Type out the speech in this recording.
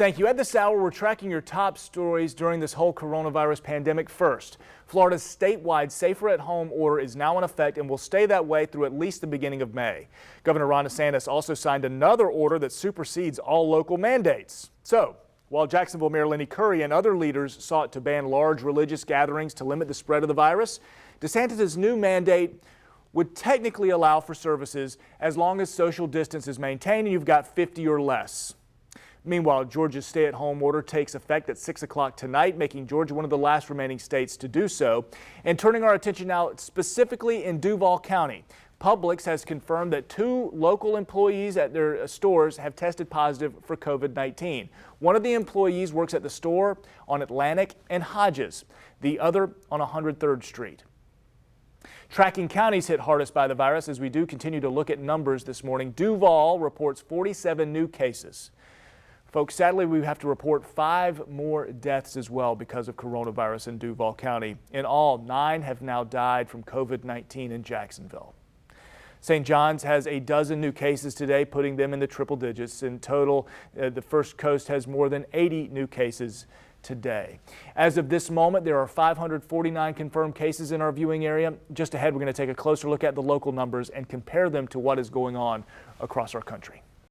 Thank you. At this hour, we're tracking your top stories during this whole coronavirus pandemic. First, Florida's statewide Safer at Home order is now in effect and will stay that way through at least the beginning of May. Governor Ron DeSantis also signed another order that supersedes all local mandates. So, while Jacksonville Mayor Lenny Curry and other leaders sought to ban large religious gatherings to limit the spread of the virus, DeSantis' new mandate would technically allow for services as long as social distance is maintained and you've got 50 or less. Meanwhile, Georgia's stay-at-home order takes effect at 6 o'clock tonight, making Georgia one of the last remaining states to do so. And turning our attention now specifically in Duval County, Publix has confirmed that 2 local employees at their stores have tested positive for COVID-19. One of the employees works at the store on Atlantic and Hodges, the other on 103rd Street. Tracking counties hit hardest by the virus as we do continue to look at numbers this morning. Duval reports 47 new cases. Folks, sadly, we have to report 5 more deaths as well because of coronavirus in Duval County. In all, 9 have now died from COVID-19 in Jacksonville. St. John's has a dozen new cases today, putting them in the triple digits. In total, the First Coast has more than 80 new cases today. As of this moment, there are 549 confirmed cases in our viewing area. Just ahead, we're going to take a closer look at the local numbers and compare them to what is going on across our country.